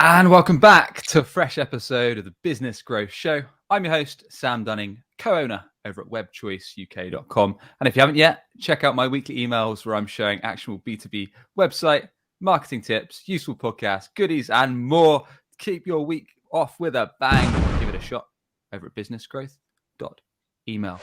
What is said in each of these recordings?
And welcome back to a fresh episode of the Business Growth Show. I'm your host, Sam Dunning, co-owner over at webchoiceuk.com. And if you haven't yet, check out my weekly emails where I'm sharing actionable B2B website, marketing tips, useful podcasts, goodies, and more. Keep your week off with a bang. Give it a shot over at businessgrowth.email.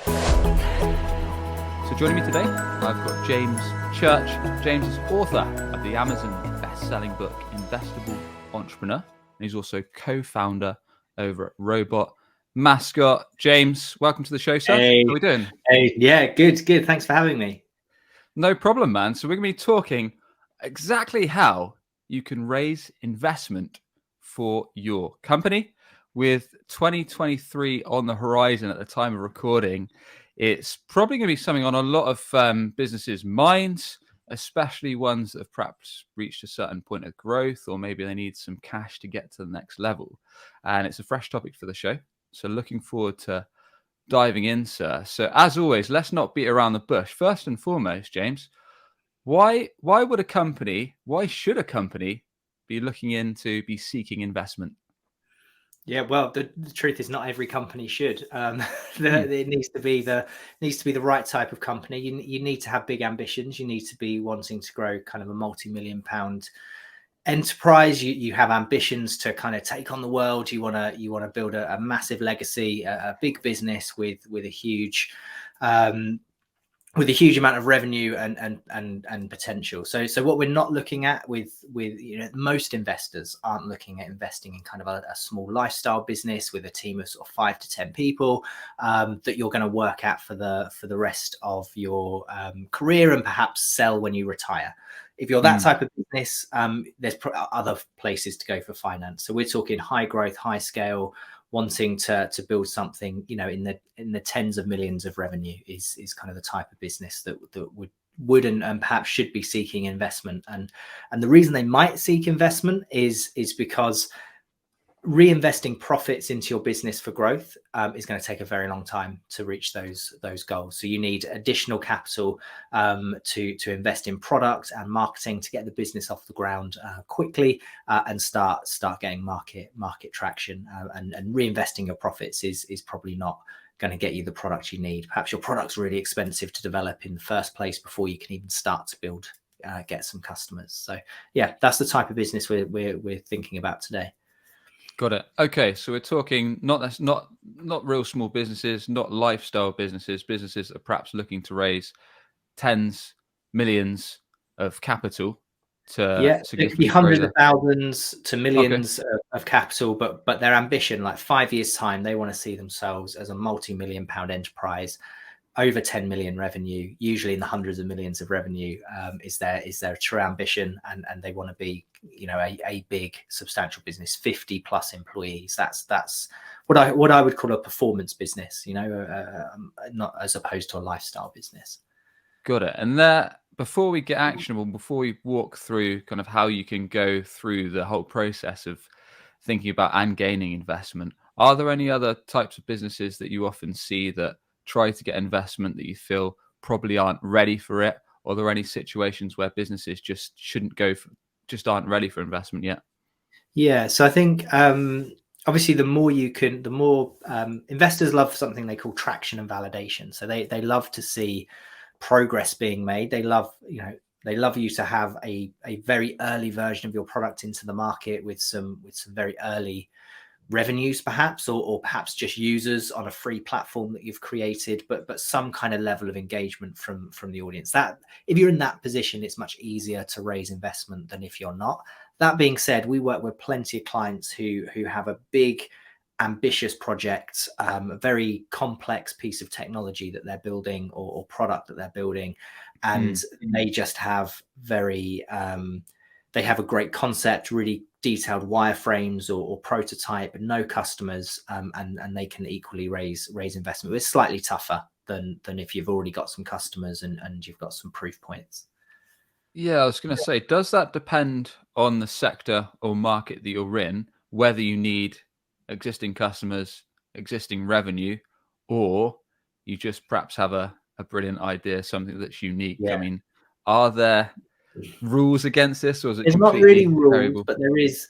So joining me today, I've got James Church. James is author of the Amazon best-selling book, Investable Entrepreneur. And he's also co-founder over at Robot Mascot. James, welcome to the show, sir. Hey, how are we doing? Yeah, good. Thanks for having me. No problem, man. So we're going to be talking exactly how you can raise investment for your company. With 2023 on the horizon at the time of recording, it's probably going to be something on a lot of businesses' minds, especially ones that have perhaps reached a certain point of growth, or maybe they need some cash to get to the next level. And it's a fresh topic for the show. So looking forward to diving in, sir. So as always, let's not beat around the bush. First and foremost, James, why should a company be seeking investment? Yeah, well, the truth is, not every company should. It needs to be the right type of company. You need to have big ambitions. You need to be wanting to grow kind of a multi-million-pound enterprise. You have ambitions to kind of take on the world. You want to build a massive legacy, a big business with a huge amount of revenue and potential. So what we're not looking at with most investors aren't looking at investing in kind of a small lifestyle business with a team of sort of 5 to 10 people that you're going to work at for the rest of your career and perhaps sell when you retire. If you're that type of business, there's other places to go for finance. So we're talking high growth, high scale, wanting to build something, in the tens of millions of revenue is kind of the type of business that would and perhaps should be seeking investment. And the reason they might seek investment is because reinvesting profits into your business for growth is going to take a very long time to reach those goals. So you need additional capital to invest in product and marketing to get the business off the ground quickly and start getting market traction. And reinvesting your profits is probably not going to get you the product you need. Perhaps your product's really expensive to develop in the first place before you can even start to build, get some customers. So yeah, that's the type of business we're thinking about today. Got it. Okay, so we're talking not real small businesses, not lifestyle businesses that are perhaps looking to raise tens, millions of capital to significantly hundreds of thousands to millions of capital, but their ambition, like 5 years time, they want to see themselves as a multi-million-pound enterprise, over 10 million revenue, usually in the hundreds of millions of revenue, is their true ambition, and they want to be, a big substantial business, 50 plus employees. That's what I would call a performance business, not as opposed to a lifestyle business. Got it. And before we get actionable, before we walk through kind of how you can go through the whole process of thinking about and gaining investment, are there any other types of businesses that you often see that try to get investment that you feel probably aren't ready for it? Or are there any situations where businesses just aren't ready for investment yet? Yeah, so I think obviously the more investors love something they call traction and validation. So they love to see progress being made. They love you to have a very early version of your product into the market with some very early revenues, perhaps, or perhaps just users on a free platform that you've created, but some kind of level of engagement from the audience. That if you're in that position, it's much easier to raise investment than if you're not. That being said, we work with plenty of clients who have a big, ambitious project, a very complex piece of technology that they're building or product that they're building, and they just have they have a great concept, really detailed wireframes or prototype, no customers, and they can equally raise investment. It's slightly tougher than if you've already got some customers and you've got some proof points. Yeah, I was going to say, does that depend on the sector or market that you're in, whether you need existing customers, existing revenue, or you just perhaps have a brilliant idea, something that's unique? Yeah. I mean, are there rules against this, or is it There's not really rules, variable? but there is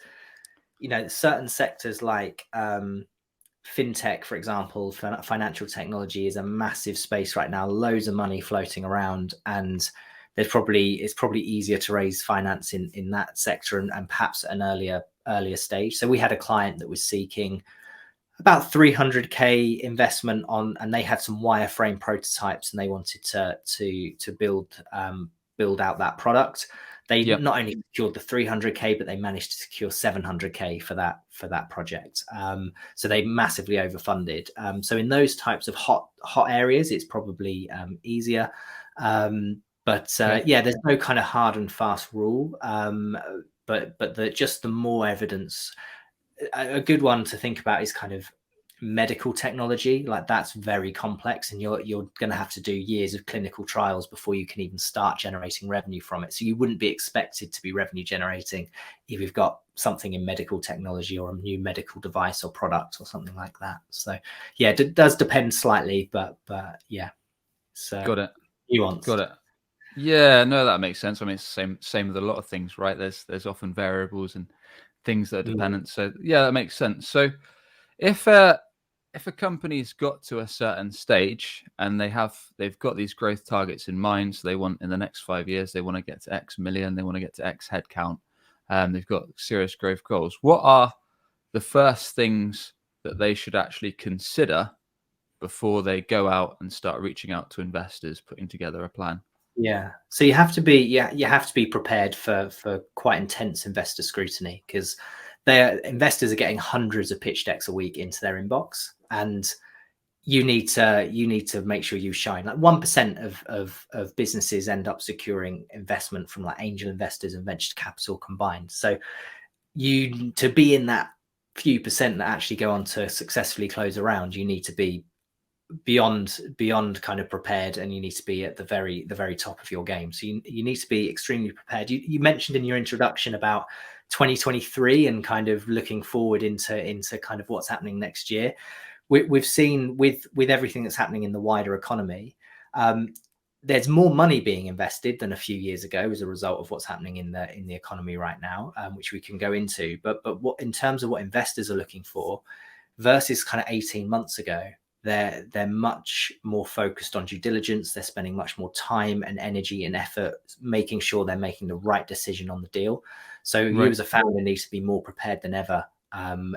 certain sectors like fintech, for example, financial technology is a massive space right now, loads of money floating around, and it's probably easier to raise finance in that sector and perhaps at an earlier stage. So we had a client that was seeking about 300k investment on, and they had some wireframe prototypes and they wanted to build out that product. They not only secured the 300k, but they managed to secure 700k for that project. So they massively overfunded. So in those types of hot areas, it's probably easier. But there's no kind of hard and fast rule. But just the more evidence. A good one to think about is kind of medical technology. Like, that's very complex, and you're going to have to do years of clinical trials before you can even start generating revenue from it. So you wouldn't be expected to be revenue generating if you've got something in medical technology or a new medical device or product or something like that. So yeah, it does depend slightly, but yeah. So got it. Nuanced. Got it. Yeah, no, that makes sense. I mean, it's the same with a lot of things, right? There's often variables and things that are dependent. So yeah, that makes sense. So if a company's got to a certain stage and they've got these growth targets in mind, so they want, in the next 5 years, they want to get to X million, they want to get to X headcount, they've got serious growth goals. What are the first things that they should actually consider before they go out and start reaching out to investors, putting together a plan? Yeah. So you have to be prepared for quite intense investor scrutiny, because investors are getting hundreds of pitch decks a week into their inbox, and you need to make sure you shine. Like 1% of businesses end up securing investment from like angel investors and venture capital combined. So to be in that few percent that actually go on to successfully close a round, you need to be beyond kind of prepared, and you need to be at the very top of your game. So you need to be extremely prepared. You mentioned in your introduction about 2023 and kind of looking forward into kind of what's happening next year. We've seen with everything that's happening in the wider economy, there's more money being invested than a few years ago as a result of what's happening in the economy right now, which we can go into. But what, in terms of what investors are looking for versus kind of 18 months ago, they're much more focused on due diligence. They're spending much more time and energy and effort making sure they're making the right decision on the deal. So you as a founder need to be more prepared than ever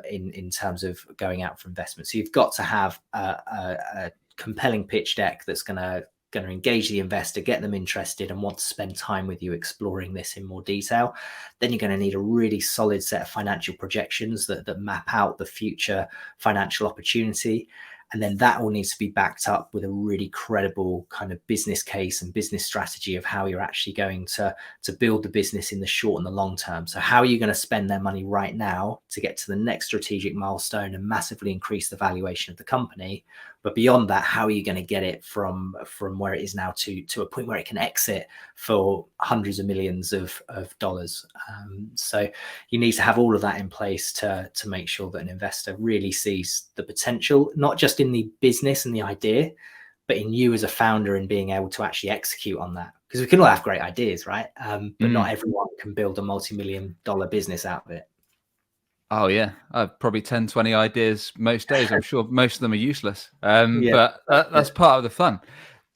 in terms of going out for investment. So you've got to have a compelling pitch deck that's going to engage the investor, get them interested and want to spend time with you exploring this in more detail. Then you're going to need a really solid set of financial projections that map out the future financial opportunity. And then that all needs to be backed up with a really credible kind of business case and business strategy of how you're actually going to build the business in the short and the long term. So how are you going to spend their money right now to get to the next strategic milestone and massively increase the valuation of the company? But beyond that, how are you going to get it from where it is now to a point where it can exit for hundreds of millions of dollars? So you need to have all of that in place to make sure that an investor really sees the potential, not just in the business and the idea, but in you as a founder and being able to actually execute on that. Because we can all have great ideas, right? But not everyone can build a multi-million-dollar business out of it. Oh yeah, I've probably 10, 20 ideas most days. I'm sure most of them are useless. But that's part of the fun.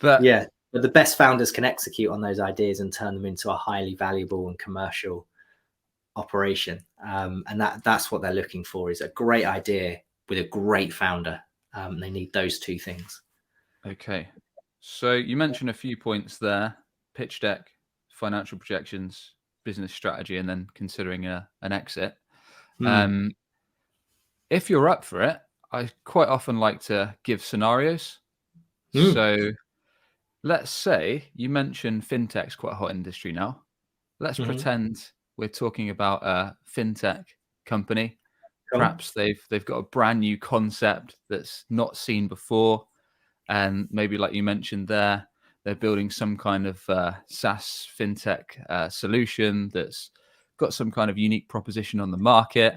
But yeah, but the best founders can execute on those ideas and turn them into a highly valuable and commercial operation. And that's what they're looking for, is a great idea with a great founder. They need those two things. Okay. So you mentioned a few points there: pitch deck, financial projections, business strategy, and then considering an exit. If you're up for it, I quite often like to give scenarios. So let's say you mentioned fintech's quite a hot industry now. Let's pretend we're talking about a fintech company. Cool. Perhaps they've got a brand new concept that's not seen before, and maybe, like you mentioned there, they're building some kind of SaaS fintech solution that's got some kind of unique proposition on the market,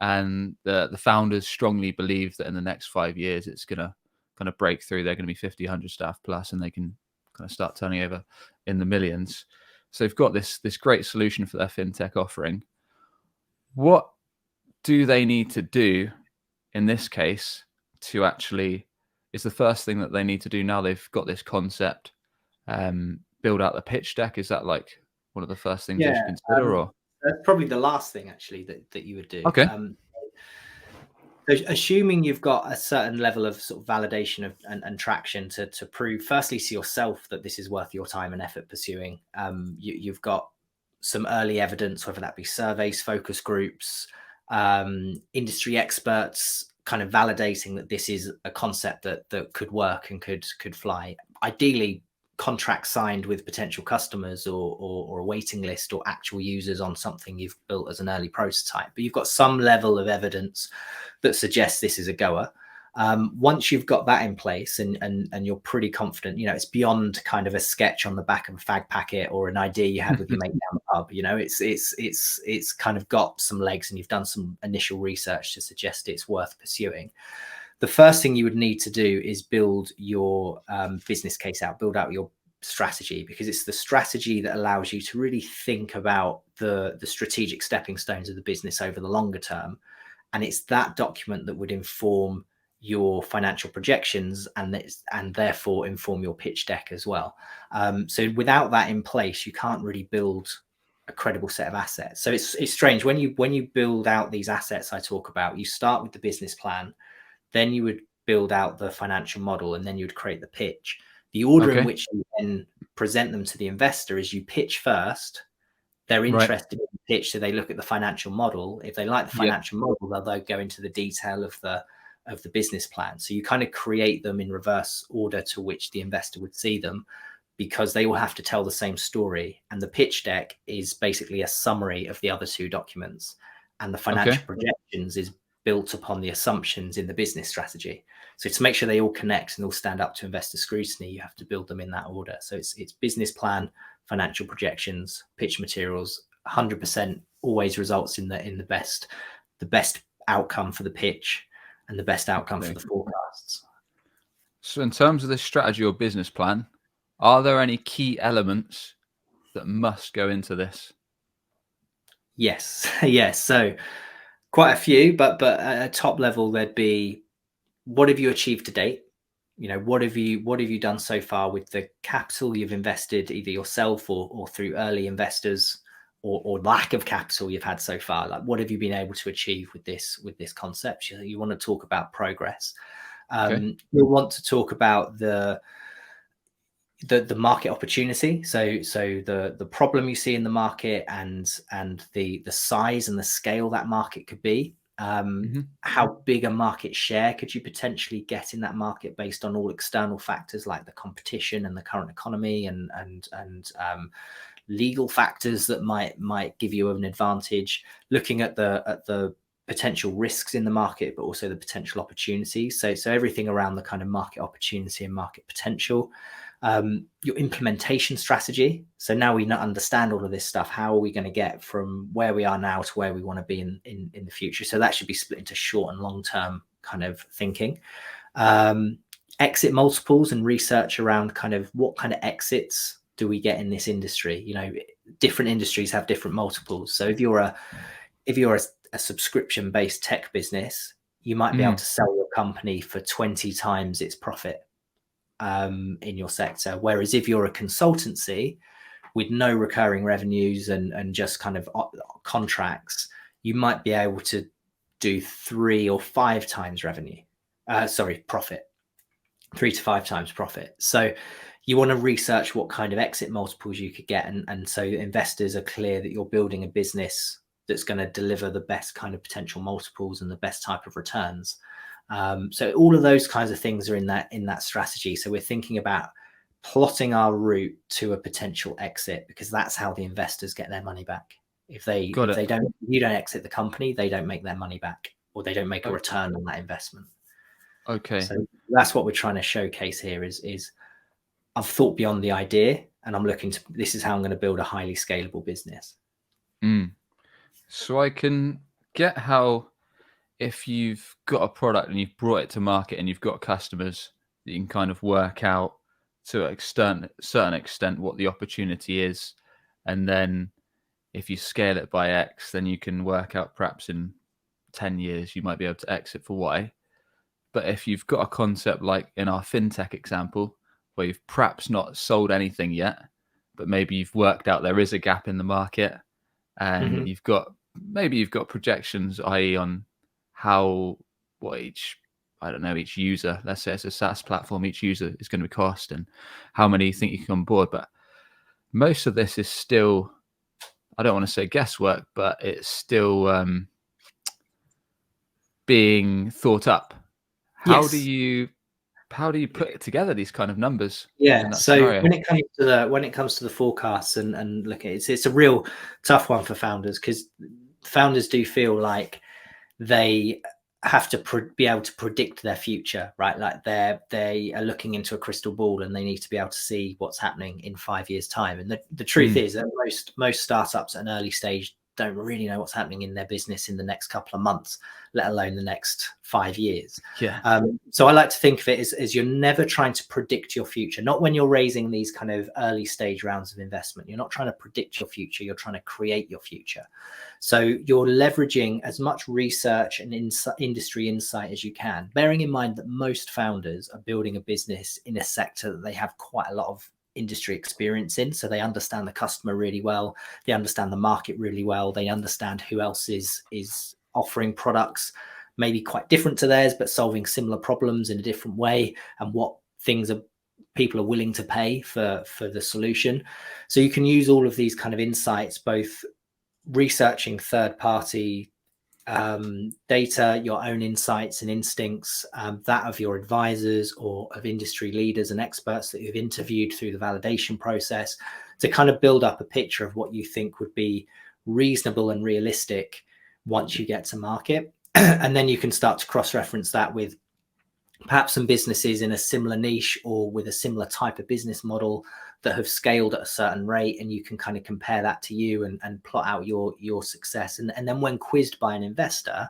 and the founders strongly believe that in the next 5 years it's going to kind of break through. They're going to be 50, 100 staff plus, and they can kind of start turning over in the millions. So they've got this great solution for their fintech offering. What do they need to do in this case to actually, is the first thing that they need to do now they've got this concept, build out the pitch deck? Is that like one of the first things they should Yeah, consider, or? that's probably the last thing actually that you would do. Okay. Assuming you've got a certain level of sort of validation and traction to prove, firstly, to yourself that this is worth your time and effort pursuing. You've got some early evidence, whether that be surveys, focus groups, industry experts, kind of validating that this is a concept that could work and could fly. Ideally, contracts signed with potential customers or a waiting list or actual users on something you've built as an early prototype, but you've got some level of evidence that suggests this is a goer. Once you've got that in place and you're pretty confident, it's beyond kind of a sketch on the back of a fag packet or an idea you had with your mate down the pub. It's kind of got some legs and you've done some initial research to suggest it's worth pursuing. The first thing you would need to do is build your business case out, build out your strategy, because it's the strategy that allows you to really think about the strategic stepping stones of the business over the longer term. And it's that document that would inform your financial projections and therefore inform your pitch deck as well. So without that in place, you can't really build a credible set of assets. So it's strange when you build out these assets I talk about. You start with the business plan, then you would build out the financial model, and then you would create the pitch. The order in which you then present them to the investor is you pitch first. They're interested in the pitch, so they look at the financial model. If they like the financial model, they'll go into the detail of the business plan. So you kind of create them in reverse order to which the investor would see them, because they will have to tell the same story. And the pitch deck is basically a summary of the other two documents. And the financial projections is built upon the assumptions in the business strategy. So to make sure they all connect and all stand up to investor scrutiny, you have to build them in that order. So it's business plan, financial projections, pitch materials. 100% always results in the best outcome for the pitch and the best outcome for the forecasts. So in terms of this strategy or business plan, are there any key elements that must go into this? Yes. So quite a few, but at a top level, there'd be, what have you achieved to date? What have you done so far with the capital you've invested, either yourself or through early investors, or lack of capital you've had so far? Like, what have you been able to achieve with this concept? You want to talk about progress. You'll want to talk about the market opportunity. So the problem you see in the market and the size and the scale that market could be. How big a market share could you potentially get in that market based on all external factors like the competition and the current economy and legal factors that might give you an advantage, looking at the potential risks in the market, but also the potential opportunities. So everything around the kind of market opportunity and market potential. Your implementation strategy. So now we understand all of this stuff. How are we going to get from where we are now to where we want to be in the future? So that should be split into short and long term kind of thinking. Exit multiples and research around kind of what kind of exits do we get in this industry? Different industries have different multiples. So if you're a subscription based tech business, you might be able to sell your company for 20 times its profit in your sector. Whereas if you're a consultancy with no recurring revenues and just kind of contracts, you might be able to do 3 or 5 times profit, 3 to 5 times profit. So you want to research what kind of exit multiples you could get. And so investors are clear that you're building a business that's going to deliver the best kind of potential multiples and the best type of returns. So all of those kinds of things are in that strategy. So we're thinking about plotting our route to a potential exit, because that's how the investors get their money back. If you don't exit the company, they don't make their money back, or they don't make a return on that investment. Okay. So that's what we're trying to showcase here is I've thought beyond the idea, and this is how I'm going to build a highly scalable business. So I can get how, if you've got a product and you've brought it to market and you've got customers, that you can kind of work out to a certain extent what the opportunity is. And then if you scale it by X, then you can work out perhaps in 10 years, you might be able to exit for Y. But if you've got a concept like in our fintech example, where you've perhaps not sold anything yet, but maybe you've worked out there is a gap in the market, and Mhm. you've got projections, i.e., on what each, I don't know, each user, let's say it's a SaaS platform, each user is going to cost, and how many you think you can on board. But most of this is still, I don't want to say guesswork, but it's still being thought up. How do Yes. you put together these kind of numbers in Yeah. that So scenario? when it comes to the forecasts and look, it's a real tough one for founders, because founders do feel like they have to be able to predict their future, right? Like they are looking into a crystal ball and they need to be able to see what's happening in 5 years' time. And the truth is that most startups at an early stage don't really know what's happening in their business in the next couple of months, let alone the next 5 years. Yeah. So I like to think of it as you're never trying to predict your future. Not when you're raising these kind of early stage rounds of investment. You're not trying to predict your future. You're trying to create your future. So you're leveraging as much research and industry insight as you can, bearing in mind that most founders are building a business in a sector that they have quite a lot of industry experience in. So they understand the customer really well. They understand the market really well. They understand who else is offering products maybe quite different to theirs, but solving similar problems in a different way, and what things people are willing to pay for the solution. So you can use all of these kind of insights, both researching third-party data, your own insights and instincts, that of your advisors or of industry leaders and experts that you've interviewed through the validation process, to kind of build up a picture of what you think would be reasonable and realistic once you get to market. And then you can start to cross-reference that with perhaps some businesses in a similar niche or with a similar type of business model that have scaled at a certain rate, and you can kind of compare that to you and plot out your success. And then when quizzed by an investor,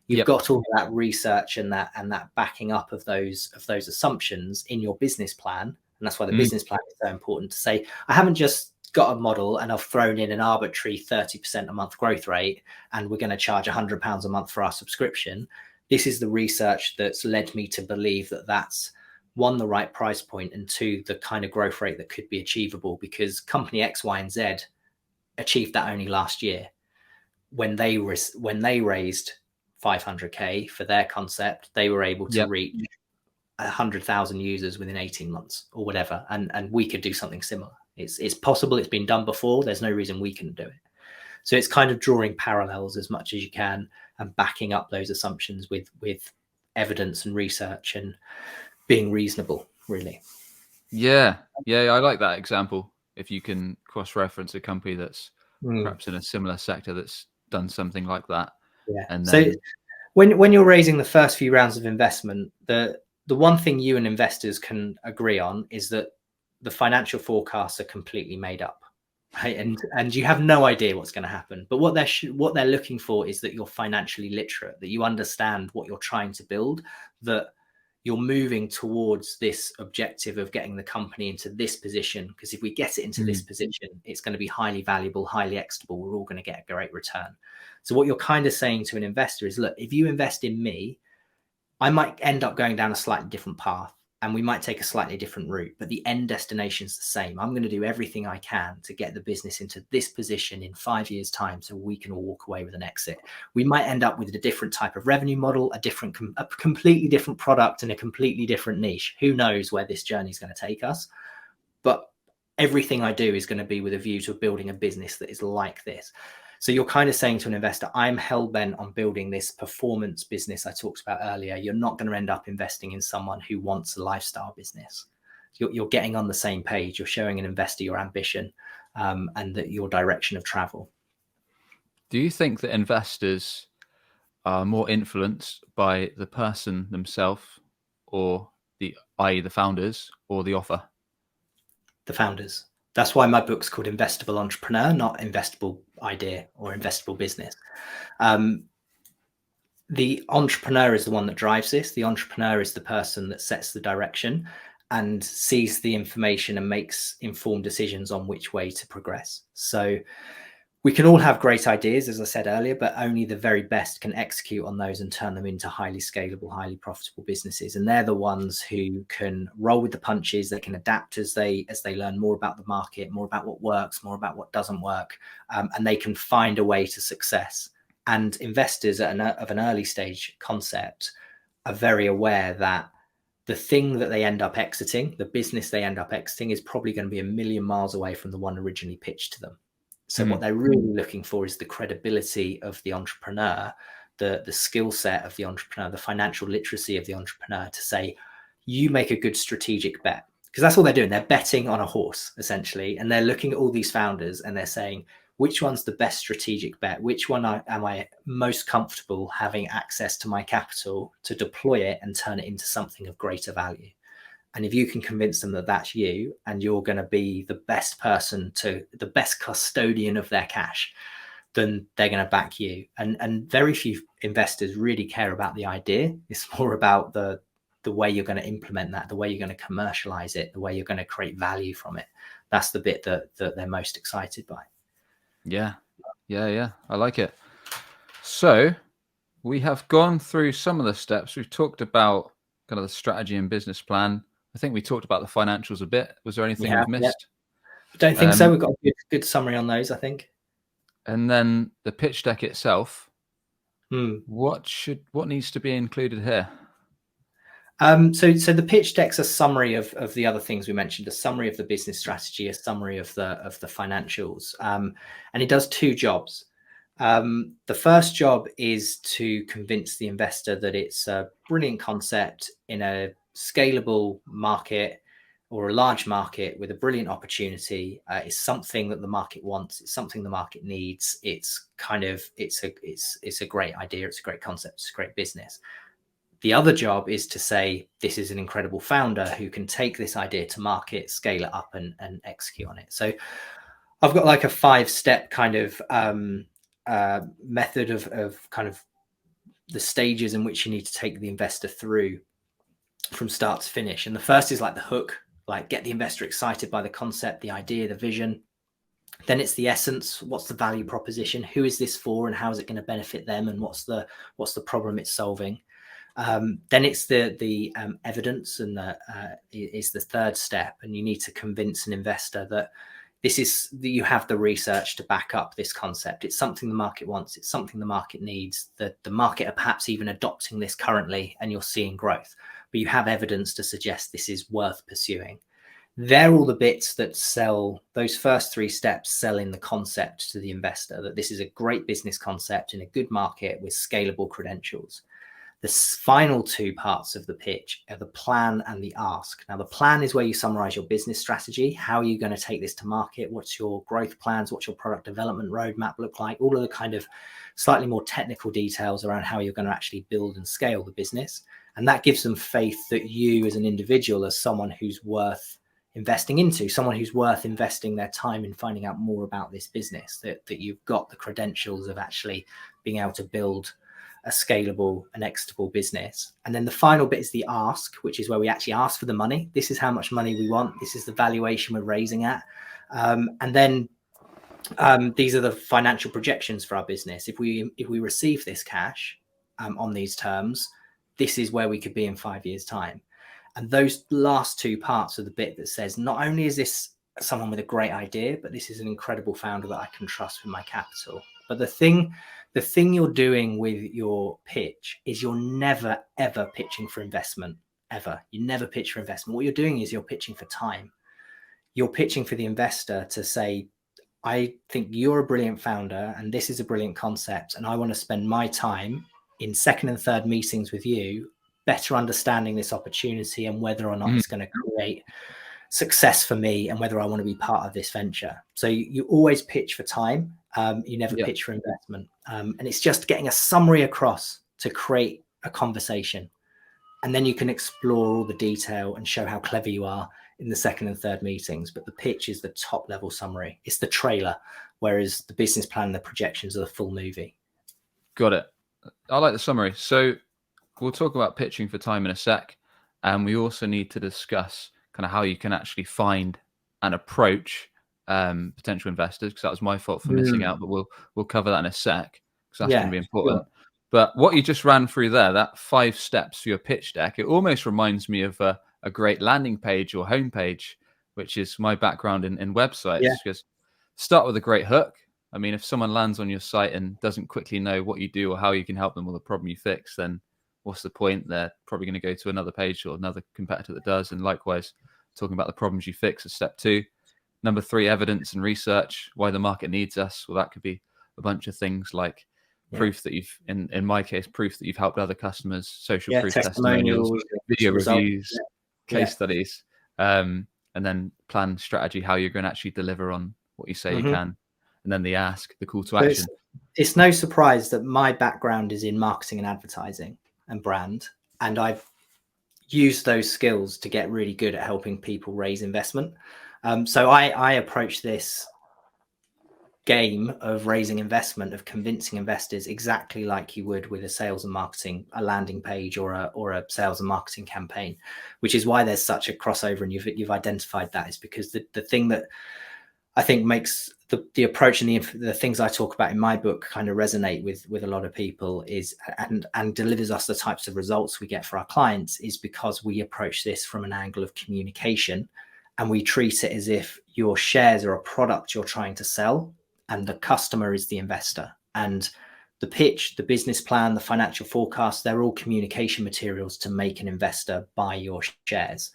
you've got all that research and that backing up of those assumptions in your business plan. And that's why the business plan is so important, to say, I haven't just got a model and I've thrown in an arbitrary 30% a month growth rate and we're going to charge £100 a month for our subscription. This is the research that's led me to believe that that's, one, the right price point, and two, the kind of growth rate that could be achievable, because company X, Y, and Z achieved that only last year when they raised 500k for their concept. They were able to reach 100,000 users within 18 months or whatever, and we could do something similar. It's possible. It's been done before. There's no reason we couldn't do it. So it's kind of drawing parallels as much as you can and backing up those assumptions with evidence and research and being reasonable, really. Yeah, I like that example. If you can cross-reference a company that's perhaps in a similar sector that's done something like that. Yeah. And so then, when you're raising the first few rounds of investment, the one thing you and investors can agree on is that the financial forecasts are completely made up, right? And you have no idea what's going to happen. But what they're looking for is that you're financially literate, that you understand what you're trying to build, that you're moving towards this objective of getting the company into this position. Because if we get it into this position, it's going to be highly valuable, highly exitable. We're all going to get a great return. So what you're kind of saying to an investor is, look, if you invest in me, I might end up going down a slightly different path and we might take a slightly different route, but the end destination is the same. I'm going to do everything I can to get the business into this position in 5 years' time so we can all walk away with an exit. We might end up with a different type of revenue model, a completely different product and a completely different niche. Who knows where this journey is going to take us? But everything I do is going to be with a view to building a business that is like this. So you're kind of saying to an investor, I'm hell-bent on building this performance business I talked about earlier. You're not going to end up investing in someone who wants a lifestyle business. You're getting on the same page. You're showing an investor your ambition and that your direction of travel. do you think that investors are more influenced by the person themselves, or i.e. the founders, or the offer? The founders. That's why my book's called Investable Entrepreneur, not Investable Idea or Investable Business. The entrepreneur is the one that drives this. The entrepreneur is the person that sets the direction and sees the information and makes informed decisions on which way to progress. So We can all have great ideas, as I said earlier, but only the very best can execute on those and turn them into highly scalable, highly profitable businesses. And they're the ones who can roll with the punches. They can adapt as they learn more about the market, more about what works, more about what doesn't work, and they can find a way to success. And investors of an early stage concept are very aware that the thing that they end up exiting, the business they end up exiting, is probably going to be a million miles away from the one originally pitched to them. So what they're really looking for is the credibility of the entrepreneur, the skill set of the entrepreneur, the financial literacy of the entrepreneur to say, you make a good strategic bet. Because that's all they're doing. They're betting on a horse, essentially. And they're looking at all these founders and they're saying, which one's the best strategic bet? Which one am I most comfortable having access to my capital to deploy it and turn it into something of greater value? And if you can convince them that that's you and you're going to be the best person the best custodian of their cash, then they're going to back you. And very few investors really care about the idea. It's more about the way you're going to implement that, the way you're going to commercialize it, the way you're going to create value from it. That's the bit that they're most excited by. Yeah. I like it. So we have gone through some of the steps. We've talked about kind of the strategy and business plan. I think we talked about the financials a bit. Was there anything we've missed? I don't think so. We've got a good summary on those, I think. And then the pitch deck itself. What needs to be included here? So the pitch deck's a summary of the other things we mentioned, a summary of the business strategy, a summary of the financials, and it does two jobs. The first job is to convince the investor that it's a brilliant concept in a scalable market or a large market with a brilliant opportunity. It's something that the market wants. It's something the market needs. It's a great idea. It's a great concept. It's a great business. The other job is to say, this is an incredible founder who can take this idea to market, scale it up and execute on it. So I've got like a 5-step kind of method of kind of the stages in which you need to take the investor through from start to finish. And the first is like the hook, like get the investor excited by the concept, the idea, the vision. Then it's the essence. What's the value proposition? Who is this for and how is it going to benefit them? And what's the problem it's solving? Then it's the evidence, and is the third step. And you need to convince an investor that that you have the research to back up this concept. It's something the market wants. It's something the market needs. That the market are perhaps even adopting this currently, and you're seeing growth. But you have evidence to suggest this is worth pursuing. They're all the bits that sell. Those first 3 steps sell in the concept to the investor that this is a great business concept in a good market with scalable credentials. The final 2 parts of the pitch are the plan and the ask. Now, the plan is where you summarize your business strategy. How are you going to take this to market? What's your growth plans? What's your product development roadmap look like? All of the kind of slightly more technical details around how you're going to actually build and scale the business. And that gives them faith that you as an individual, as someone who's worth investing into, someone who's worth investing their time in finding out more about this business, that you've got the credentials of actually being able to build a scalable and exitable business. And then the final bit is the ask, which is where we actually ask for the money. This is how much money we want. This is the valuation we're raising at. And then these are the financial projections for our business. If we receive this cash on these terms, this is where we could be in 5 years' time. And those last 2 parts are the bit that says, not only is this someone with a great idea, but this is an incredible founder that I can trust with my capital. But the thing you're doing with your pitch is you're never, ever pitching for investment, ever. You never pitch for investment. What you're doing is you're pitching for time. You're pitching for the investor to say, I think you're a brilliant founder and this is a brilliant concept. And I want to spend my time in 2nd and 3rd meetings with you, better understanding this opportunity and whether or not it's going to create success for me and whether I want to be part of this venture. So you always pitch for time. You never pitch for investment. And it's just getting a summary across to create a conversation. And then you can explore all the detail and show how clever you are in the 2nd and 3rd meetings. But the pitch is the top level summary. It's the trailer, whereas the business plan and the projections are the full movie. Got it. I like the summary. So we'll talk about pitching for time in a sec. And we also need to discuss kind of how you can actually find and approach potential investors, because that was my fault for missing out, but we'll cover that in a sec, because that's going to be important. Sure. But what you just ran through there, that 5 steps for your pitch deck, it almost reminds me of a great landing page or homepage, which is my background in websites. Because start with a great hook. I mean, if someone lands on your site and doesn't quickly know what you do or how you can help them with a problem you fix, then what's the point? They're probably going to go to another page or another competitor that does. And likewise, talking about the problems you fix is step 2. Number 3, evidence and research, why the market needs us. Well, that could be a bunch of things like proof that you've, in my case, proof that you've helped other customers, social proof, testimonials, video reviews, case studies, and then plan strategy, how you're going to actually deliver on what you say you can. And then the ask, the call to action. It's no surprise that my background is in marketing and advertising and brand. And I've used those skills to get really good at helping people raise investment. So I approach this game of raising investment, of convincing investors, exactly like you would with a sales and marketing, a landing page or a sales and marketing campaign, which is why there's such a crossover. And you've identified that is because the thing that I think makes the approach and the things I talk about in my book kind of resonate with a lot of people is and delivers us the types of results we get for our clients is because we approach this from an angle of communication, and we treat it as if your shares are a product you're trying to sell and the customer is the investor. And the pitch, the business plan, the financial forecast, they're all communication materials to make an investor buy your shares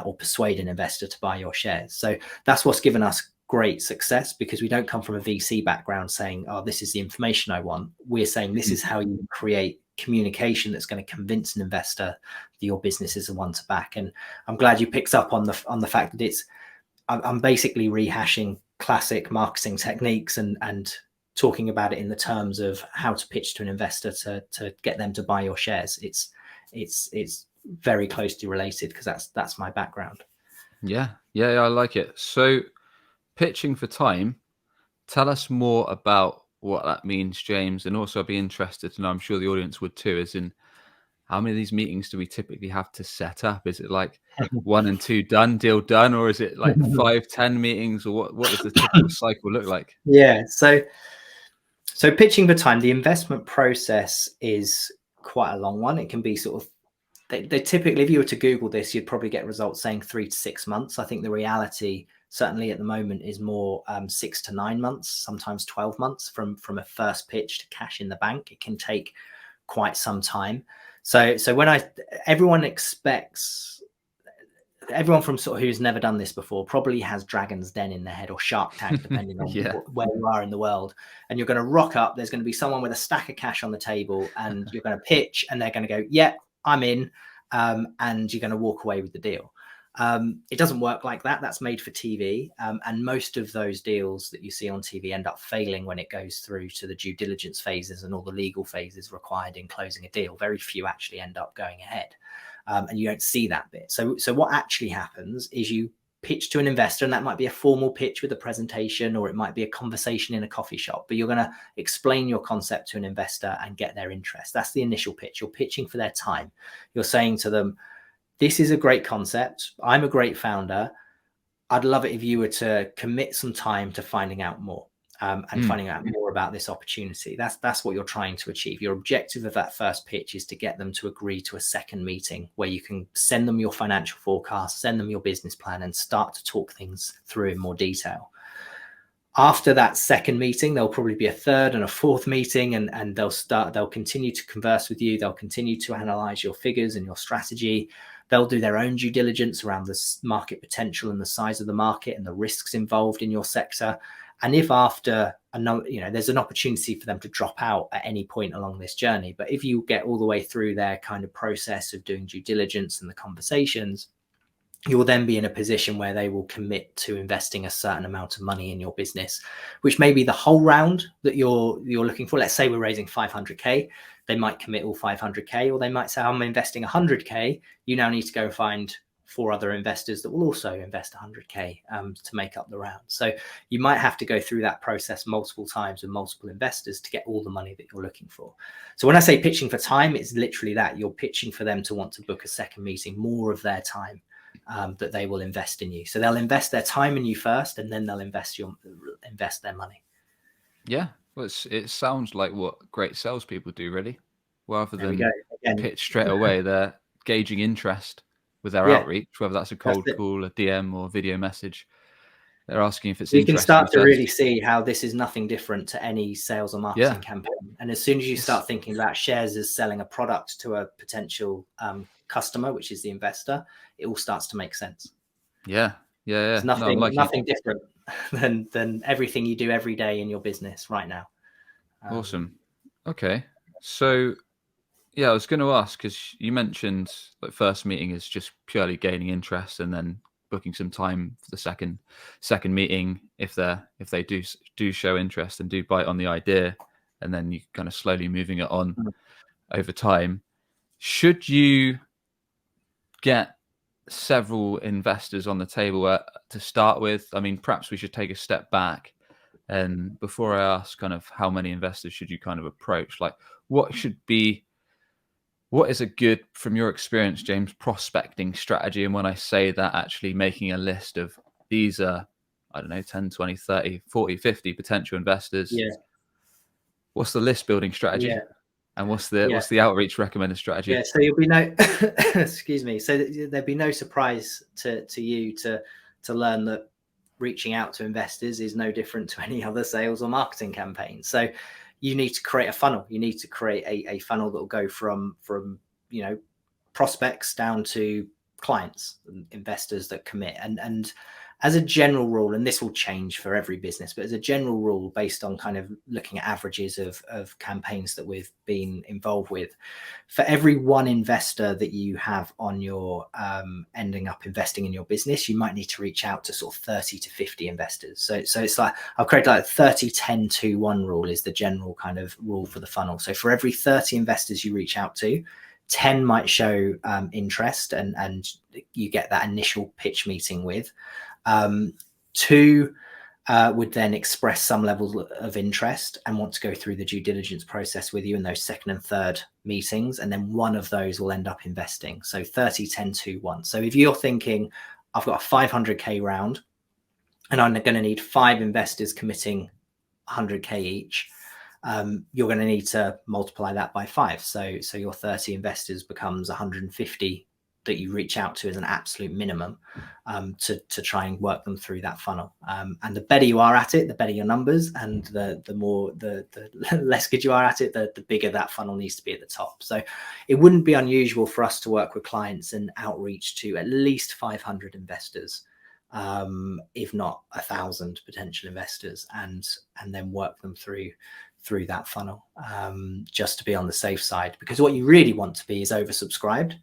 or persuade an investor to buy your shares. So that's what's given us great success, because we don't come from a VC background saying, oh, this is the information I want. We're saying this is how you create communication that's going to convince an investor that your business is the one to back. And I'm glad you picked up on the fact that I'm basically rehashing classic marketing techniques and talking about it in the terms of how to pitch to an investor to get them to buy your shares. It's very closely related because that's my background. Yeah, I like it. So pitching for time, tell us more about what that means, James. And also I'd be interested to know, I'm sure the audience would too, as in how many of these meetings do we typically have to set up? Is it like 1 and 2 done, deal done, or is it like 5, 10 meetings, or what does the typical cycle look like? Yeah, so pitching for time, the investment process is quite a long one. It can be sort of, they typically, if you were to Google this, you'd probably get results saying 3 to 6 months. I think the reality, certainly at the moment, is more 6 to 9 months, sometimes 12 months from a first pitch to cash in the bank. It can take quite some time. So when everyone from sort of who's never done this before probably has Dragon's Den in their head or Shark Tank, depending on where you are in the world. And you're going to rock up. There's going to be someone with a stack of cash on the table, and you're going to pitch, and they're going to go, "Yeah, I'm in," and you're going to walk away with the deal. It doesn't work like that. That's made for TV. And most of those deals that you see on TV end up failing when it goes through to the due diligence phases and all the legal phases required in closing a deal. Very few actually end up going ahead. And you don't see that bit. So what actually happens is you pitch to an investor, and that might be a formal pitch with a presentation, or it might be a conversation in a coffee shop, but you're going to explain your concept to an investor and get their interest. That's the initial pitch. You're pitching for their time. You're saying to them, this is a great concept. I'm a great founder. I'd love it if you were to commit some time to finding out more and finding out more about this opportunity. That's what you're trying to achieve. Your objective of that first pitch is to get them to agree to a second meeting where you can send them your financial forecast, send them your business plan, and start to talk things through in more detail. After that second meeting, there'll probably be a third and a fourth meeting, and they'll continue to converse with you. They'll continue to analyze your figures and your strategy. They'll do their own due diligence around the market potential and the size of the market and the risks involved in your sector. And if after there's an opportunity for them to drop out at any point along this journey, but if you get all the way through their kind of process of doing due diligence and the conversations, you will then be in a position where they will commit to investing a certain amount of money in your business, which may be the whole round that you're looking for. Let's say we're raising 500K. They might commit all 500K, or they might say, I'm investing 100K. You now need to go find 4 other investors that will also invest 100K to make up the round. So you might have to go through that process multiple times with multiple investors to get all the money that you're looking for. So when I say pitching for time, it's literally that. You're pitching for them to want to book a second meeting, more of their time. that they will invest in you. So they'll invest their time in you first, and then they'll invest their money. Yeah, well, it sounds like what great salespeople do, really. Rather There we than go. Again, pitch straight away, they're gauging interest with their yeah, outreach, whether that's a that's cold it. call, a DM, or video message. They're asking if it's You can interesting start to really first. see how this is nothing different to any sales or marketing Yeah, campaign. And as soon as you it's start thinking about shares as selling a product to a potential customer, which is the investor, it all starts to make sense. yeah. It's No, I'm like you. nothing different than everything you do every day in your business right now. Awesome. Okay, so yeah, I was going to ask because you mentioned like first meeting is just purely gaining interest, and then booking some time for the second meeting if they do show interest and do bite on the idea, and then you kind of slowly moving it on Mm. over time. Should you get several investors on the table to start with? I mean, perhaps we should take a step back, and before I ask kind of how many investors should you kind of approach, like what is a good, from your experience, James, prospecting strategy? And when I say that, actually making a list of these are, I don't know, 10, 20, 30, 40, 50 potential investors. Yeah, What's the list building strategy? yeah, And what's yeah. the outreach recommended strategy? Yeah, so you'll be no, excuse me. So there'd be no surprise to you to learn that reaching out to investors is no different to any other sales or marketing campaign. So you need to create a funnel. You need to create a funnel that will go from prospects down to clients and investors that commit. And as a general rule, and this will change for every business, but as a general rule, based on kind of looking at averages of campaigns that we've been involved with, for every one investor that you have on your ending up investing in your business, you might need to reach out to sort of 30 to 50 investors. So it's like I'll create like 30, 10 to 1 rule is the general kind of rule for the funnel. So for every 30 investors you reach out to, 10 might show interest and you get that initial pitch meeting with. 2 would then express some level of interest and want to go through the due diligence process with you in those second and third meetings. And then 1 of those will end up investing. So 30, 10 to 1. So if you're thinking, I've got a 500K round and I'm going to need 5 investors committing 100K each, you're going to need to multiply that by 5. So your 30 investors becomes 150 that you reach out to as an absolute minimum to try and work them through that funnel. And the better you are at it, the better your numbers, and the less good you are at it, the bigger that funnel needs to be at the top. So it wouldn't be unusual for us to work with clients and outreach to at least 500 investors, if not 1,000 potential investors, and then work them through that funnel, just to be on the safe side. Because what you really want to be is oversubscribed.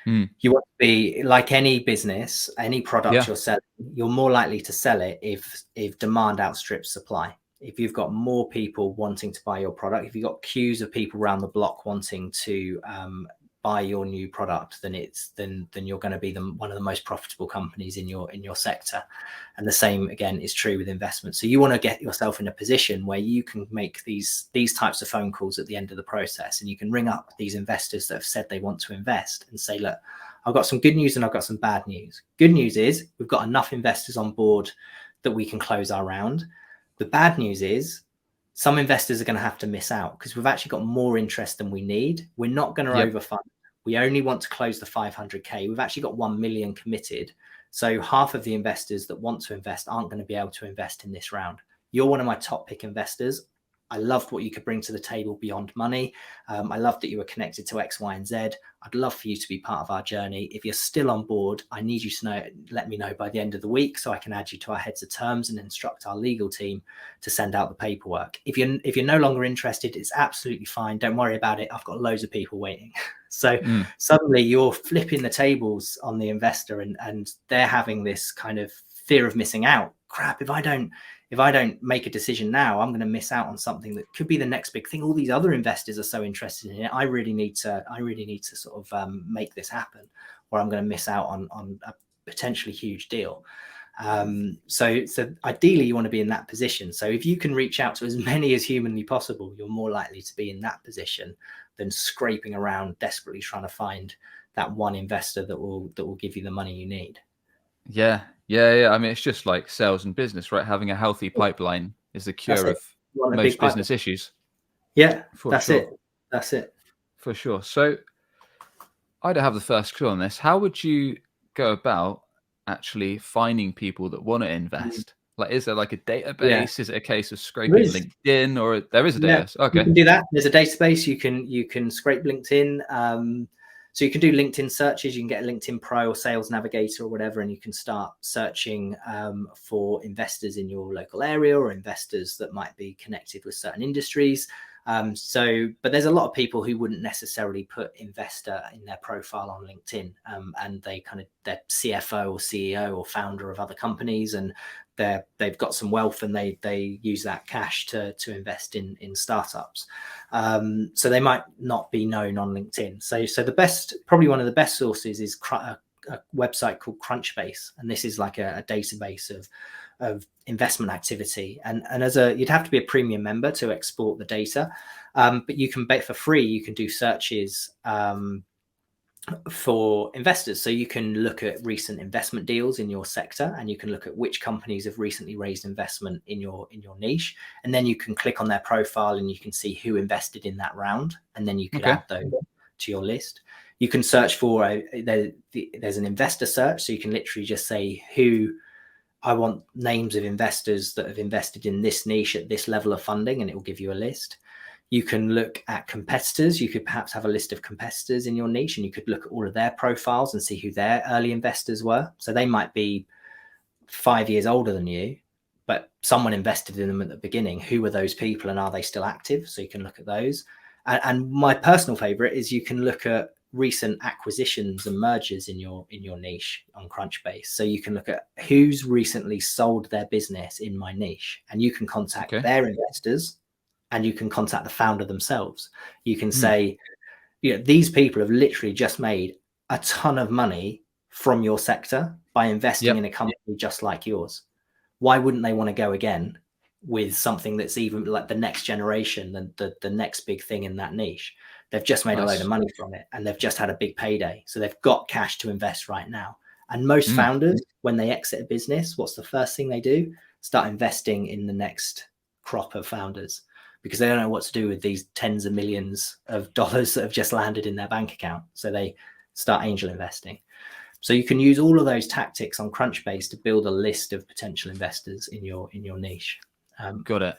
You want to be like any business, any product you're selling, you're more likely to sell it if demand outstrips supply. If you've got more people wanting to buy your product, if you've got queues of people around the block wanting to buy your new product, then you're going to be one of the most profitable companies in your sector. And the same again is true with investment. So you want to get yourself in a position where you can make these types of phone calls at the end of the process, and you can ring up these investors that have said they want to invest and say, look, I've got some good news and I've got some bad news. Good news is we've got enough investors on board that we can close our round. The bad news is some investors are going to have to miss out because we've actually got more interest than we need. We're not going to overfund. We only want to close the 500K. We've actually got 1 million committed. So half of the investors that want to invest aren't going to be able to invest in this round. You're one of my top pick investors. I loved what you could bring to the table beyond money. I loved that you were connected to X, Y, and Z. I'd love for you to be part of our journey. If you're still on board, I need you to let me know by the end of the week so I can add you to our heads of terms and instruct our legal team to send out the paperwork. If you're no longer interested, it's absolutely fine. Don't worry about it. I've got loads of people waiting. So suddenly you're flipping the tables on the investor, and they're having this kind of fear of missing out. Crap, if I don't make a decision now, I'm going to miss out on something that could be the next big thing. All these other investors are so interested in it. I really need to sort of make this happen, or I'm going to miss out on a potentially huge deal. So ideally you want to be in that position. So if you can reach out to as many as humanly possible, you're more likely to be in that position than scraping around desperately trying to find that one investor that will give you the money you need. Yeah. I mean, it's just like sales and business, right? Having a healthy pipeline is the That's cure it. of You want a big most pipeline. business issues. Yeah, For that's sure. it. That's it. For sure. So I don't have the first clue on this. How would you go about actually finding people that want to invest? Like, is there like a Yeah, database? Is it a case of there scraping is. LinkedIn, or there is a Yeah, database? you Okay. can do that. There's a database. You can scrape LinkedIn. So you can do LinkedIn searches. You can get a LinkedIn Pro or Sales Navigator or whatever, and you can start searching for investors in your local area or investors that might be connected with certain industries. But there's a lot of people who wouldn't necessarily put investor in their profile on LinkedIn, and they're CFO or CEO or founder of other companies, and they've got some wealth and they use that cash to invest in startups. So they might not be known on LinkedIn. So probably one of the best sources is a website called Crunchbase, and this is like a database of investment activity, and you'd have to be a premium member to export the data, but you can bet for free. You can do searches for investors, so you can look at recent investment deals in your sector, and you can look at which companies have recently raised investment in your niche, and then you can click on their profile and you can see who invested in that round, and then you could add those to your list. You can search for there's an investor search, so you can literally just say I want names of investors that have invested in this niche at this level of funding, and it will give you a list. You can look at competitors. You could perhaps have a list of competitors in your niche, and you could look at all of their profiles and see who their early investors were. So they might be 5 years older than you, but someone invested in them at the beginning. Who were those people, and are they still active? So you can look at those. And my personal favorite is you can look at recent acquisitions and mergers in your niche on Crunchbase. So you can look at who's recently sold their business in my niche, and you can contact their investors, and you can contact the founder themselves. You can say, these people have literally just made a ton of money from your sector by investing in a company just like yours. Why wouldn't they want to go again with something that's even like the next generation, the next big thing in that niche? They've just made a load of money from it, and they've just had a big payday. So they've got cash to invest right now. And most founders, when they exit a business, what's the first thing they do? Start investing in the next crop of founders, because they don't know what to do with these tens of millions of dollars that have just landed in their bank account. So they start angel investing. So you can use all of those tactics on Crunchbase to build a list of potential investors in your niche. Got it.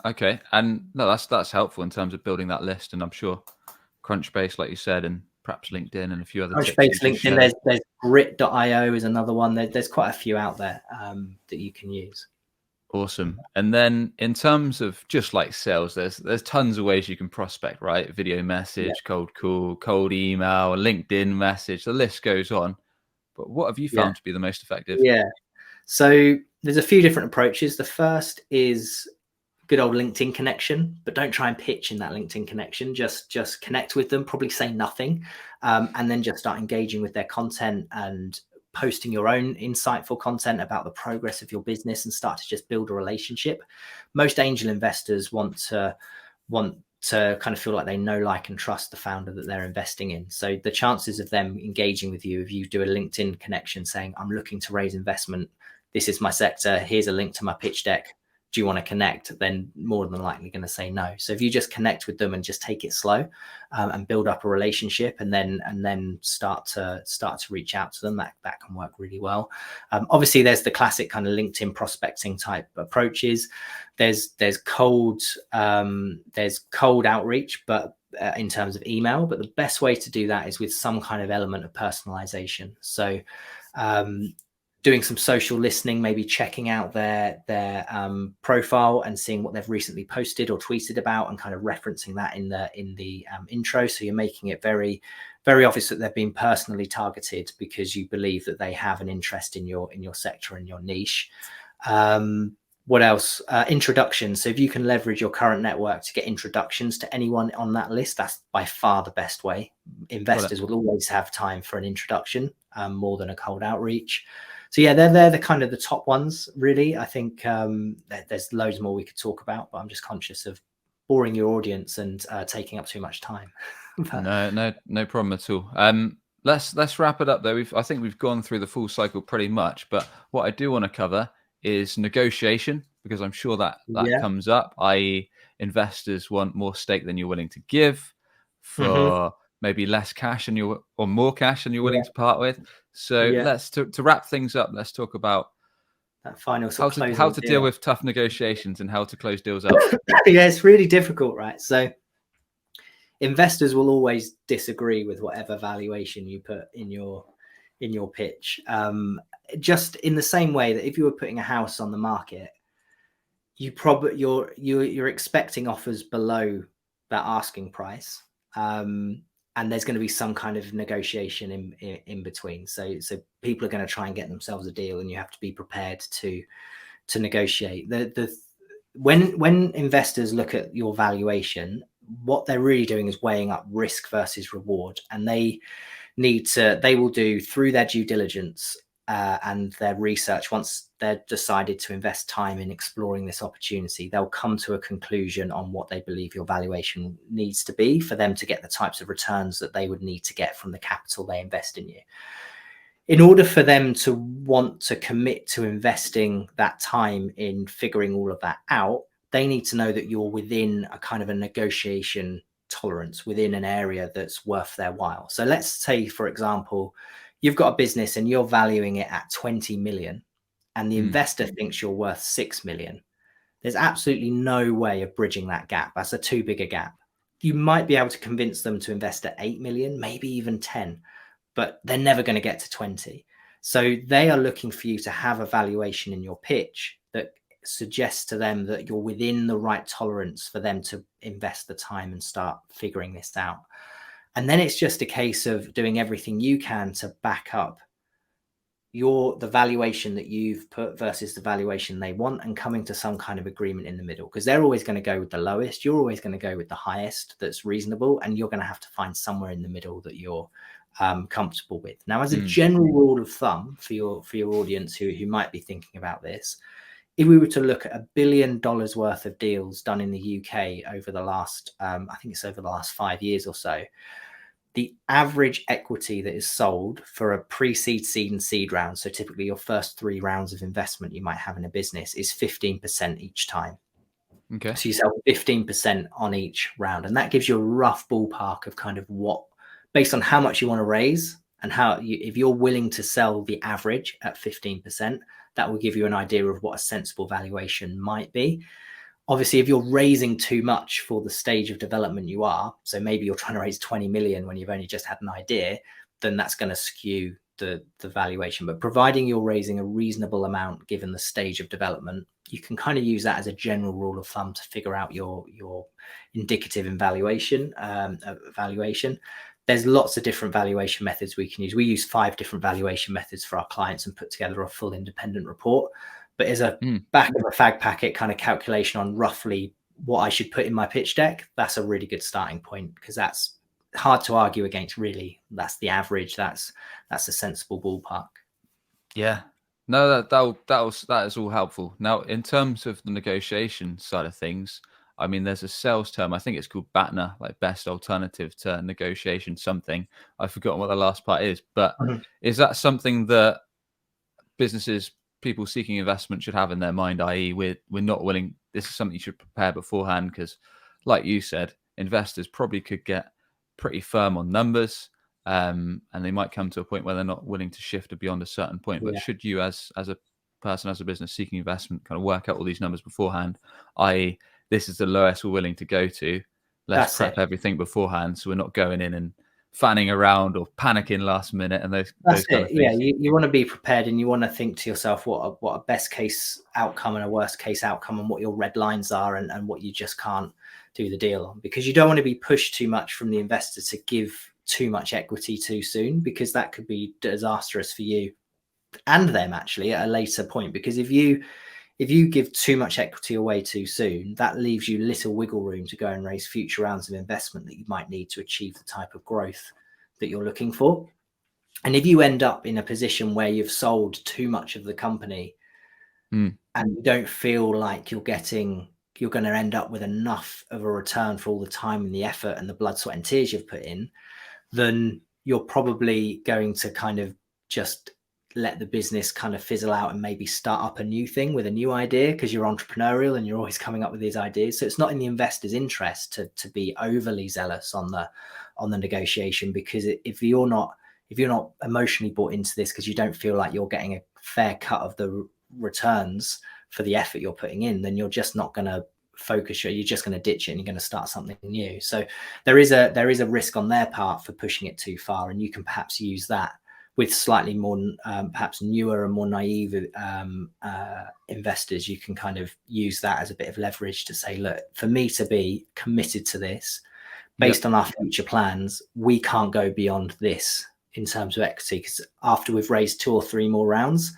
Okay, and no, that's helpful in terms of building that list, and I'm sure Crunchbase, like you said, and perhaps LinkedIn and a few other Crunchbase, tips. LinkedIn. There's Grit.io is another one. There's quite a few out there that you can use. Awesome. And then in terms of just like sales, there's tons of ways you can prospect, right? Video message, cold call, cold email, LinkedIn message, the list goes on. But what have you found to be the most effective? Yeah. So there's a few different approaches. The first is good old LinkedIn connection, but don't try and pitch in that LinkedIn connection. Just connect with them, probably say nothing, and then just start engaging with their content and posting your own insightful content about the progress of your business, and start to just build a relationship. Most angel investors want to kind of feel like they know, like, and trust the founder that they're investing in. So the chances of them engaging with you, if you do a LinkedIn connection saying, I'm looking to raise investment, this is my sector, here's a link to my pitch deck, do you want to connect? Then more than likely going to say no. So if you just connect with them and just take it slow, and build up a relationship, and then start to reach out to them, that can work really well. Obviously, there's the classic kind of LinkedIn prospecting type approaches. There's cold outreach, but in terms of email. But the best way to do that is with some kind of element of personalization. So doing some social listening, maybe checking out their profile and seeing what they've recently posted or tweeted about, and kind of referencing that in the intro. So you're making it very, very obvious that they've been personally targeted because you believe that they have an interest in your sector and your niche. What else? Introductions. So if you can leverage your current network to get introductions to anyone on that list, that's by far the best way. Investors will always have time for an introduction, more than a cold outreach. So yeah, they're the kind of the top ones, really. I think there's loads more we could talk about, but I'm just conscious of boring your audience and taking up too much time. No problem at all. let's wrap it up though. I think we've gone through the full cycle pretty much, but what I do want to cover is negotiation, because I'm sure that Yeah. comes up, i.e. investors want more stake than you're willing to give Hmm. for maybe less cash or more cash than you're willing Yeah. to part with. So Yeah. let's to wrap things up, let's talk about That final how sort of to closing deal deal. with tough negotiations and how to close deals out. Yeah, it's really difficult, right? So investors will always disagree with whatever valuation you put in your pitch. Just in the same way that if you were putting a house on the market, you're expecting offers below that asking price, and there's going to be some kind of negotiation in between. So people are going to try and get themselves a deal, and you have to be prepared to negotiate. When investors look at your valuation, what they're really doing is weighing up risk versus reward, and they will do through their due diligence and their research. Once they're decided to invest time in exploring this opportunity, they'll come to a conclusion on what they believe your valuation needs to be for them to get the types of returns that they would need to get from the capital they invest in you. In order for them to want to commit to investing that time in figuring all of that out, they need to know that you're within a kind of a negotiation tolerance, within an area that's worth their while. So let's say, for example, you've got a business and you're valuing it at 20 million and the investor thinks you're worth 6 million. There's absolutely no way of bridging that gap. That's a too big a gap. You might be able to convince them to invest at 8 million, maybe even 10, but they're never going to get to 20. So they are looking for you to have a valuation in your pitch that suggests to them that you're within the right tolerance for them to invest the time and start figuring this out. And then it's just a case of doing everything you can to back up the valuation that you've put versus the valuation they want, and coming to some kind of agreement in the middle, because they're always going to go with the lowest, you're always going to go with the highest that's reasonable, and you're going to have to find somewhere in the middle that you're comfortable with. Now, as a general rule of thumb for your audience who might be thinking about this, if we were to look at $1 billion worth of deals done in the UK over the last I think it's over the last 5 years or so, the average equity that is sold for a pre-seed, seed, and seed round, so typically your first 3 rounds of investment you might have in a business, is 15% each time. Okay. So you sell 15% on each round, and that gives you a rough ballpark of kind of what, based on how much you want to raise and if you're willing to sell the average at 15%, that will give you an idea of what a sensible valuation might be. Obviously, if you're raising too much for the stage of development you are, so maybe you're trying to raise 20 million when you've only just had an idea, then that's going to skew the valuation. But providing you're raising a reasonable amount given the stage of development, you can kind of use that as a general rule of thumb to figure out your indicative valuation. There's lots of different valuation methods we can use. We use 5 different valuation methods for our clients and put together a full independent report. But as a back of a fag packet kind of calculation on roughly what I should put in my pitch deck, that's a really good starting point, because that's hard to argue against, really. That's the average. That's a sensible ballpark. Yeah. No, that is all helpful. Now, in terms of the negotiation side of things, I mean, there's a sales term. I think it's called BATNA, like best alternative to negotiation something. I've forgotten what the last part is, but is that something that people seeking investment should have in their mind, i.e. we're not willing, this is something you should prepare beforehand, because like you said, investors probably could get pretty firm on numbers, and they might come to a point where they're not willing to shift beyond a certain point. But should you as a person, as a business seeking investment, kind of work out all these numbers beforehand, i.e. this is the lowest we're willing to go to, let's prep everything beforehand so we're not going in and fanning around or panicking last minute and those kind of things. Yeah, you want to be prepared, and you want to think to yourself what a best case outcome and a worst case outcome, and what your red lines are, and what you just can't do the deal on, because you don't want to be pushed too much from the investor to give too much equity too soon, because that could be disastrous for you and them actually at a later point. Because if you give too much equity away too soon, that leaves you little wiggle room to go and raise future rounds of investment that you might need to achieve the type of growth that you're looking for. And if you end up in a position where you've sold too much of the company and you don't feel like you're going to end up with enough of a return for all the time and the effort and the blood, sweat and tears you've put in, then you're probably going to kind of just let the business kind of fizzle out and maybe start up a new thing with a new idea, because you're entrepreneurial and you're always coming up with these ideas. So it's not in the investor's interest to be overly zealous on the negotiation, because if you're not emotionally bought into this because you don't feel like you're getting a fair cut of the returns for the effort you're putting in, then you're just not going to focus. You're just going to ditch it and you're going to start something new. So there is a risk on their part for pushing it too far, and you can perhaps use that with slightly more perhaps newer and more naive investors. You can kind of use that as a bit of leverage to say, look, for me to be committed to this based on our future plans, we can't go beyond this in terms of equity, because after we've raised 2 or 3 more rounds,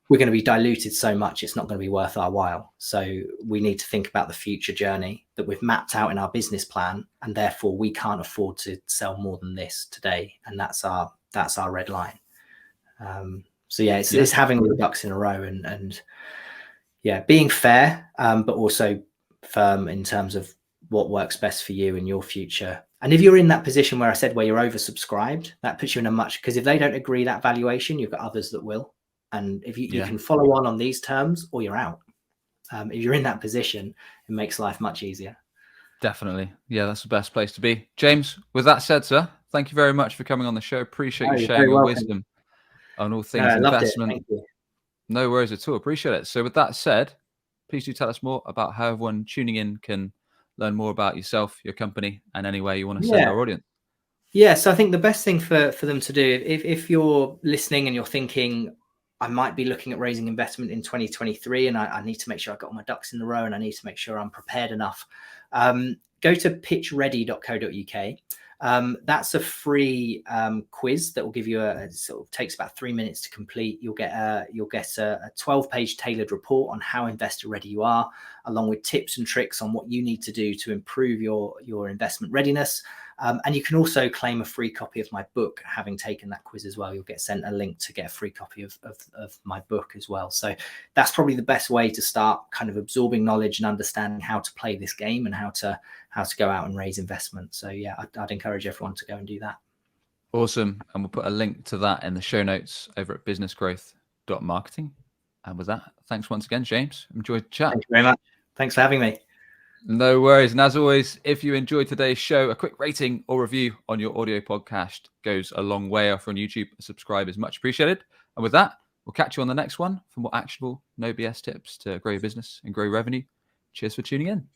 we're going to be diluted so much it's not going to be worth our while. So we need to think about the future journey that we've mapped out in our business plan, and therefore we can't afford to sell more than this today, and that's our red line. So yeah, it's having all the ducks in a row and being fair, but also firm in terms of what works best for you and your future. And if you're in that position where I said where you're oversubscribed, that puts you in a much, because if they don't agree that valuation, you've got others that will. And if you can follow on these terms, or you're out. If you're in that position, it makes life much easier. Definitely. Yeah, that's the best place to be. James, with that said, sir, thank you very much for coming on the show. Appreciate you sharing your wisdom on all things investment. Thank you. No worries at all. Appreciate it. So with that said, please do tell us more about how everyone tuning in can learn more about yourself, your company, and any way you want to send our audience. Yeah, so I think the best thing for them to do, if you're listening and you're thinking, I might be looking at raising investment in 2023, and I need to make sure I've got all my ducks in a row, and I need to make sure I'm prepared enough. Go to pitchready.co.uk. That's a free quiz that will give you takes about 3 minutes to complete. You'll get a 12-page tailored report on how investor ready you are, along with tips and tricks on what you need to do to improve your investment readiness. And you can also claim a free copy of my book, having taken that quiz as well. You'll get sent a link to get a free copy of my book as well. So that's probably the best way to start kind of absorbing knowledge and understanding how to play this game and how to go out and raise investment. So yeah, I'd encourage everyone to go and do that. Awesome. And we'll put a link to that in the show notes over at businessgrowth.marketing. And with that, thanks once again, James. Enjoyed the chat. Thank you very much. Thanks for having me. No worries. And as always, if you enjoyed today's show, a quick rating or review on your audio podcast goes a long way. Off on YouTube, a subscribe is much appreciated. And with that, we'll catch you on the next one for more actionable, no BS tips to grow your business and grow revenue. Cheers for tuning in.